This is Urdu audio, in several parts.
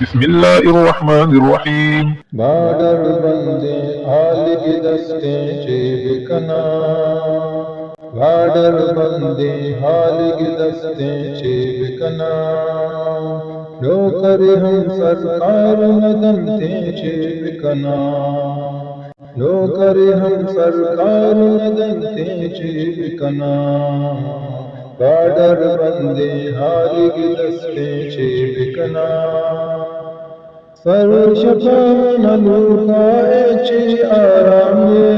بسم الله الرحمن الرحيم. بارڈر بندے حال کی دستے چیب کنا، بارڈر بندے حال کی دستے چیب کنا، لو کر ہم سرکار مدنتے چیب کنا، لو کر ہم سرکار مدنتے چیب کنا، بارڈر بندے حال کی دستے چیب کنا، سر شفا ملوکا چی آرامے،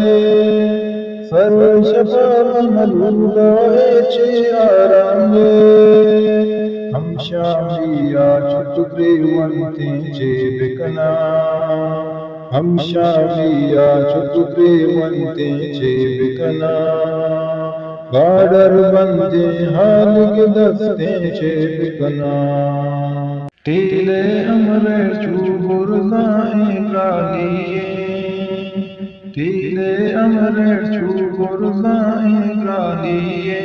سر شفا ملوکا چی آرامے، ہم شامیا چھتری ونتے چیب کنا، ہم شامیا چھتری ونتے چیب کنا، بارڈر بندے حال کے دستے چیب کنا، ٹیلے ہمرے چوبر زائیں گالیے، ٹیلے ہمرے چوبر زائیں گالیے،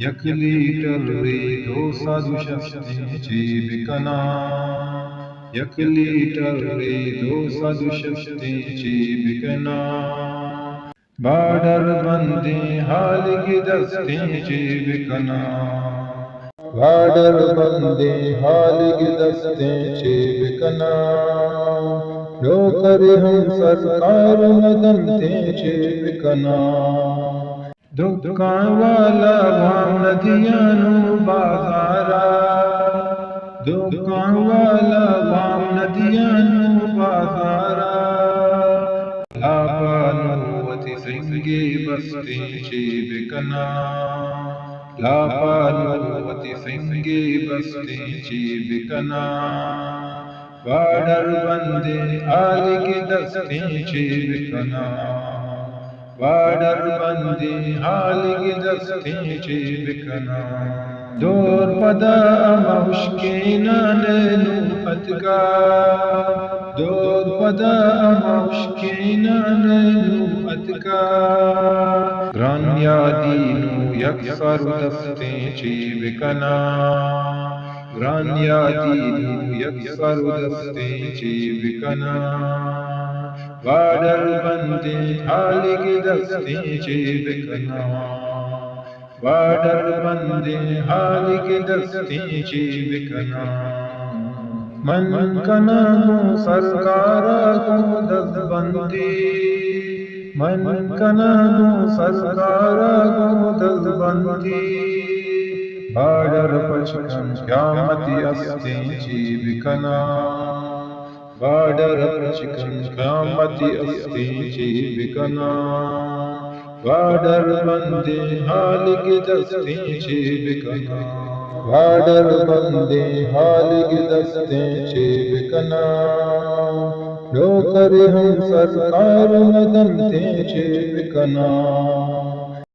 یک لیٹر ری 260 چیب کنا، یک لیٹر ری 260 چیب کنا، بارڈر بندے حال کی دستے چیب کنا، بارڈر بندے حال کی دستے چیب کنا، لو کر ہم سرکار مدنتے چیب کنا، دکان والا وام ندیانو بازارا، دکان والا وام ندیانو بازارا، لاپانوتی سنگی بستے چیب کنا، لاپانوتی سنگی بستے چیب کنا، بارڈر بندے حال کی دستے چیب کنا، بارڈر بندے حال کی دستے چیب کنا، دور پدا مشکینا نینو اتکا، دور پدا مشکینا نینو اتکا، گران یادینو یک سر دستے چیب کنا، گران یادینو یک سر دستے چیب کنا، بارڈر بندے حال کی دستے چیب کنا، بارڈر بندے حال کی دستے چیب کنا، من کنا گو سرکارا کو دست بندی، من کنا گو سرکارا کو دست بندی، بارڈر پچکن قیامتی استے چیب کنا، بارڈر پچکن قیامتی استے چیب کنا، بارڈر بندے حال کی دستے چیب کنا، بارڈر بندے حال کی دستے چیب کنا، لو کر ہم سرکار مدنتے چیب کنا۔